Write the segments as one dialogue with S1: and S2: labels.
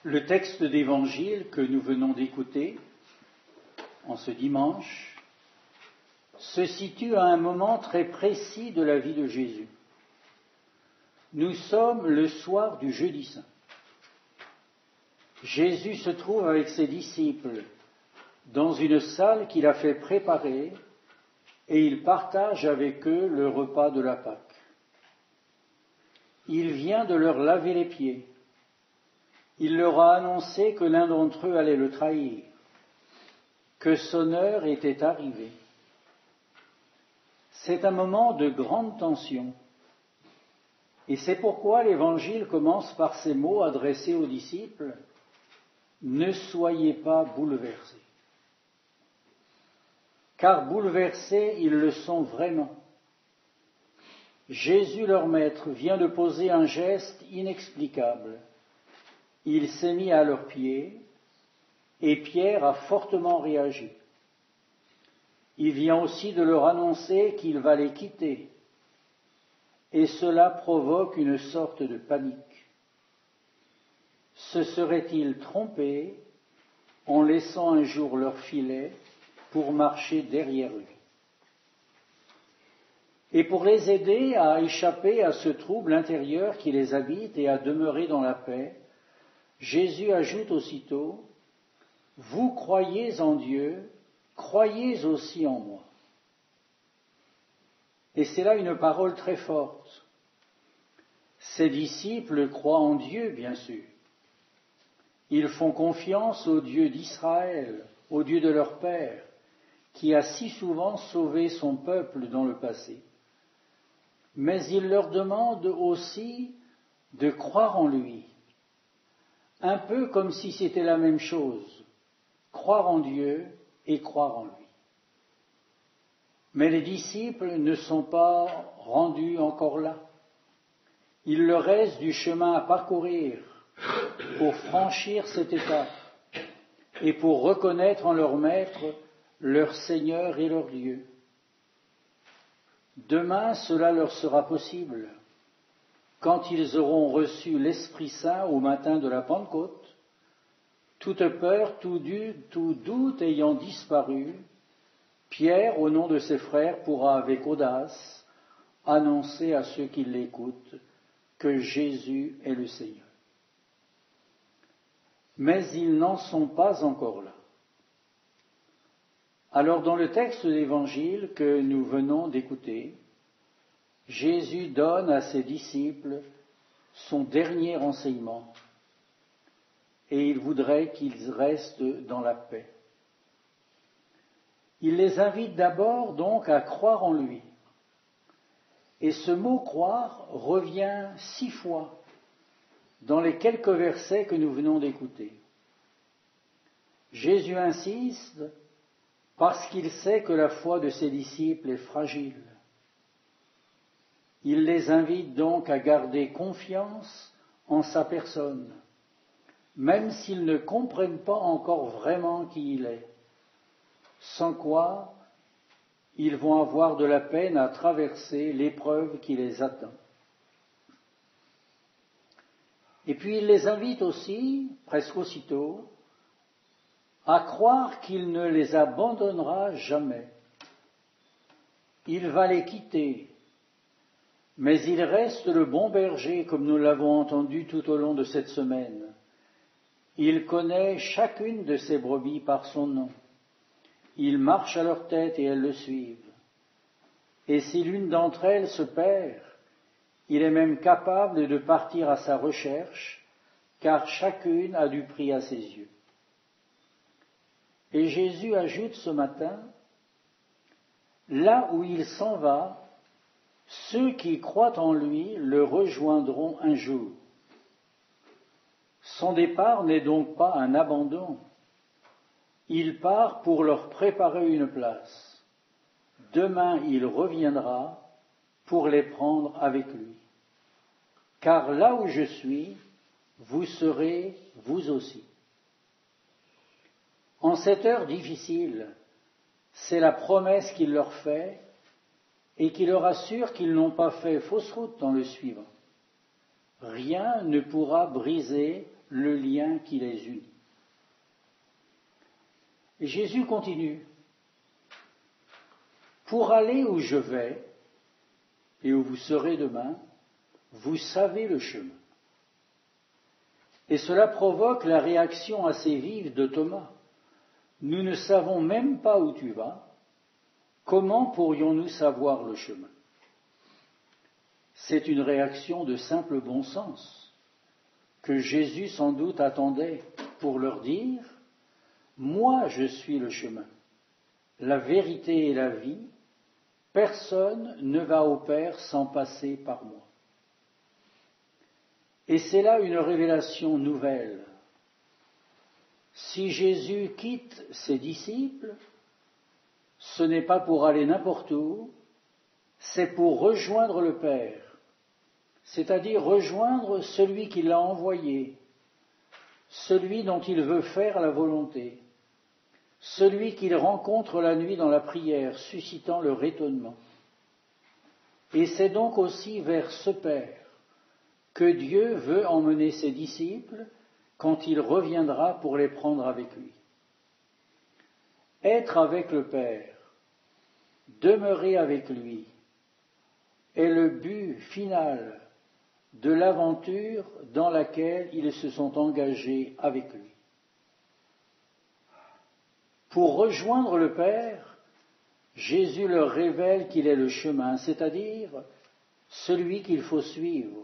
S1: Le texte d'évangile que nous venons d'écouter en ce dimanche se situe à un moment très précis de la vie de Jésus. Nous sommes le soir du jeudi saint. Jésus se trouve avec ses disciples dans une salle qu'il a fait préparer et il partage avec eux le repas de la Pâque. Il vient de leur laver les pieds. Il leur a annoncé que l'un d'entre eux allait le trahir, que son heure était arrivée. C'est un moment de grande tension. Et c'est pourquoi l'Évangile commence par ces mots adressés aux disciples « Ne soyez pas bouleversés ». Car bouleversés, ils le sont vraiment. Jésus, leur maître, vient de poser un geste inexplicable. Il s'est mis à leurs pieds et Pierre a fortement réagi. Il vient aussi de leur annoncer qu'il va les quitter et cela provoque une sorte de panique. Se seraient-ils trompés en laissant un jour leur filet pour marcher derrière lui? Et pour les aider à échapper à ce trouble intérieur qui les habite et à demeurer dans la paix, Jésus ajoute aussitôt « Vous croyez en Dieu, croyez aussi en moi ». Et c'est là une parole très forte. Ses disciples croient en Dieu, bien sûr. Ils font confiance au Dieu d'Israël, au Dieu de leur Père, qui a si souvent sauvé son peuple dans le passé. Mais il leur demande aussi de croire en lui, un peu comme si c'était la même chose, croire en Dieu et croire en lui. Mais les disciples ne sont pas rendus encore là. Il leur reste du chemin à parcourir pour franchir cette étape et pour reconnaître en leur Maître leur Seigneur et leur Dieu. Demain, cela leur sera possible, quand ils auront reçu l'Esprit Saint au matin de la Pentecôte, toute peur, tout doute ayant disparu, Pierre, au nom de ses frères, pourra avec audace annoncer à ceux qui l'écoutent que Jésus est le Seigneur. Mais ils n'en sont pas encore là. Alors, dans le texte de l'Évangile que nous venons d'écouter, Jésus donne à ses disciples son dernier enseignement et il voudrait qu'ils restent dans la paix. Il les invite d'abord donc à croire en lui. Et ce mot « croire » revient 6 fois dans les quelques versets que nous venons d'écouter. Jésus insiste parce qu'il sait que la foi de ses disciples est fragile. Il les invite donc à garder confiance en sa personne, même s'ils ne comprennent pas encore vraiment qui il est, sans quoi ils vont avoir de la peine à traverser l'épreuve qui les attend. Et puis il les invite aussi, presque aussitôt, à croire qu'il ne les abandonnera jamais. Il va les quitter, mais il reste le bon berger, comme nous l'avons entendu tout au long de cette semaine. Il connaît chacune de ses brebis par son nom. Il marche à leur tête et elles le suivent. Et si l'une d'entre elles se perd, il est même capable de partir à sa recherche, car chacune a du prix à ses yeux. Et Jésus ajoute ce matin, là où il s'en va, ceux qui croient en lui le rejoindront un jour. Son départ n'est donc pas un abandon. Il part pour leur préparer une place. Demain, il reviendra pour les prendre avec lui. Car là où je suis, vous serez vous aussi. En cette heure difficile, c'est la promesse qu'il leur fait et qui leur assure qu'ils n'ont pas fait fausse route dans le suivant. Rien ne pourra briser le lien qui les unit. Et Jésus continue. Pour aller où je vais et où vous serez demain, vous savez le chemin. Et cela provoque la réaction assez vive de Thomas. Nous ne savons même pas où tu vas. Comment pourrions-nous savoir le chemin? C'est une réaction de simple bon sens que Jésus sans doute attendait pour leur dire « Moi je suis le chemin, la vérité et la vie, personne ne va au Père sans passer par moi. » Et c'est là une révélation nouvelle. Si Jésus quitte ses disciples, ce n'est pas pour aller n'importe où, c'est pour rejoindre le Père, c'est-à-dire rejoindre celui qui l'a envoyé, celui dont il veut faire la volonté, celui qu'il rencontre la nuit dans la prière, suscitant leur étonnement. Et c'est donc aussi vers ce Père que Dieu veut emmener ses disciples quand il reviendra pour les prendre avec lui. Être avec le Père, demeurer avec lui, est le but final de l'aventure dans laquelle ils se sont engagés avec lui. Pour rejoindre le Père, Jésus leur révèle qu'il est le chemin, c'est-à-dire celui qu'il faut suivre,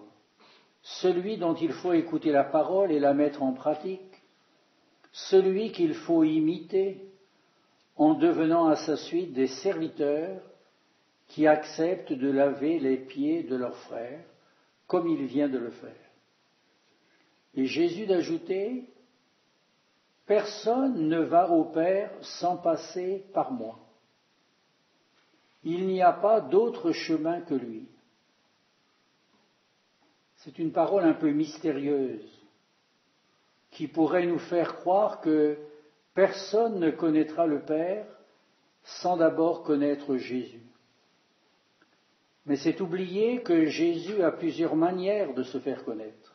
S1: celui dont il faut écouter la parole et la mettre en pratique, celui qu'il faut imiter en devenant à sa suite des serviteurs qui acceptent de laver les pieds de leurs frères, comme il vient de le faire. Et Jésus d'ajouter, « Personne ne va au Père sans passer par moi. Il n'y a pas d'autre chemin que lui. » C'est une parole un peu mystérieuse qui pourrait nous faire croire que personne ne connaîtra le Père sans d'abord connaître Jésus. Mais c'est oublier que Jésus a plusieurs manières de se faire connaître.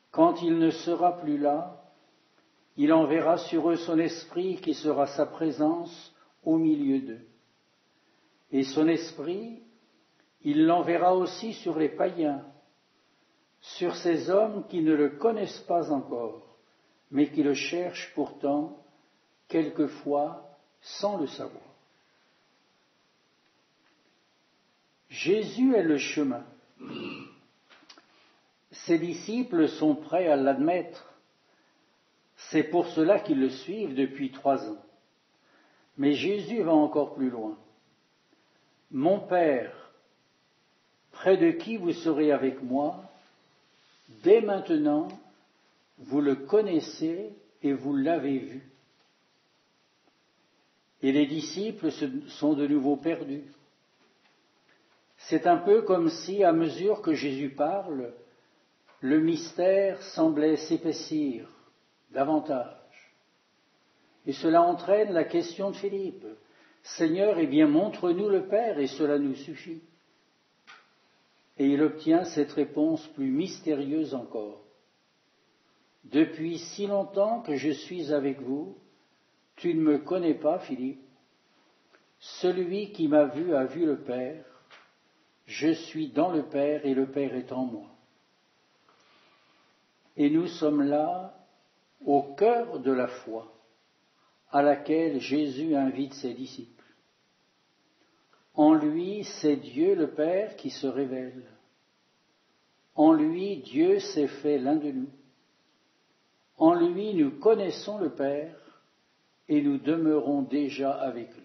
S1: Quand il ne sera plus là, il enverra sur eux son esprit qui sera sa présence au milieu d'eux. Et son esprit, il l'enverra aussi sur les païens, sur ces hommes qui ne le connaissent pas encore, mais qui le cherchent pourtant, quelquefois, sans le savoir. Jésus est le chemin. Ses disciples sont prêts à l'admettre. C'est pour cela qu'ils le suivent depuis 3 ans. Mais Jésus va encore plus loin. Mon Père, près de qui vous serez avec moi, dès maintenant, vous le connaissez et vous l'avez vu. Et les disciples sont de nouveau perdus. C'est un peu comme si, à mesure que Jésus parle, le mystère semblait s'épaissir davantage. Et cela entraîne la question de Philippe. Seigneur, eh bien, montre-nous le Père et cela nous suffit. Et il obtient cette réponse plus mystérieuse encore. Depuis si longtemps que je suis avec vous, tu ne me connais pas, Philippe. Celui qui m'a vu a vu le Père. Je suis dans le Père et le Père est en moi. Et nous sommes là, au cœur de la foi, à laquelle Jésus invite ses disciples. En lui, c'est Dieu le Père qui se révèle. En lui, Dieu s'est fait l'un de nous. En lui, nous connaissons le Père et nous demeurons déjà avec lui.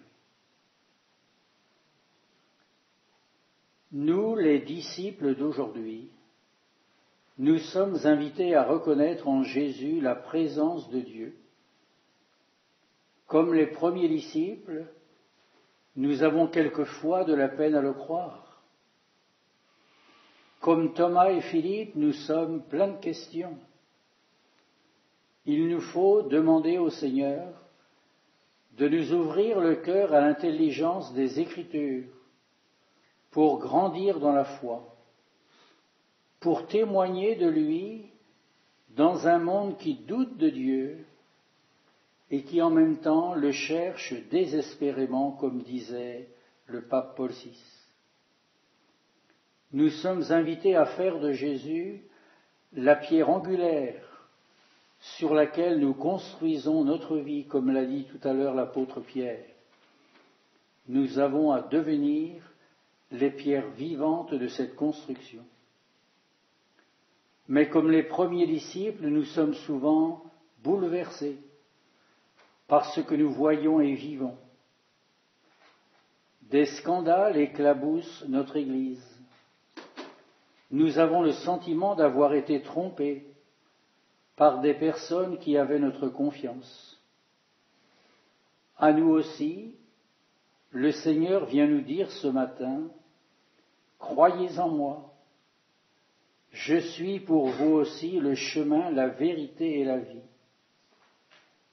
S1: Nous, les disciples d'aujourd'hui, nous sommes invités à reconnaître en Jésus la présence de Dieu. Comme les premiers disciples, nous avons quelquefois de la peine à le croire. Comme Thomas et Philippe, nous sommes pleins de questions. Il nous faut demander au Seigneur de nous ouvrir le cœur à l'intelligence des Écritures pour grandir dans la foi, pour témoigner de lui dans un monde qui doute de Dieu et qui en même temps le cherche désespérément, comme disait le pape Paul VI. Nous sommes invités à faire de Jésus la pierre angulaire sur laquelle nous construisons notre vie, comme l'a dit tout à l'heure l'apôtre Pierre. Nous avons à devenir les pierres vivantes de cette construction. Mais comme les premiers disciples, nous sommes souvent bouleversés par ce que nous voyons et vivons. Des scandales éclaboussent notre Église. Nous avons le sentiment d'avoir été trompés par des personnes qui avaient notre confiance. À nous aussi, le Seigneur vient nous dire ce matin, « Croyez en moi, je suis pour vous aussi le chemin, la vérité et la vie.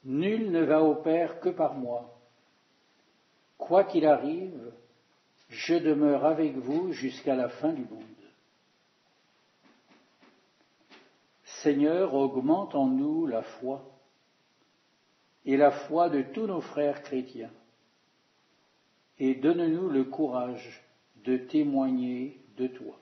S1: Nul ne va au Père que par moi. Quoi qu'il arrive, je demeure avec vous jusqu'à la fin du monde. » Seigneur, augmente en nous la foi et la foi de tous nos frères chrétiens et donne-nous le courage de témoigner de toi.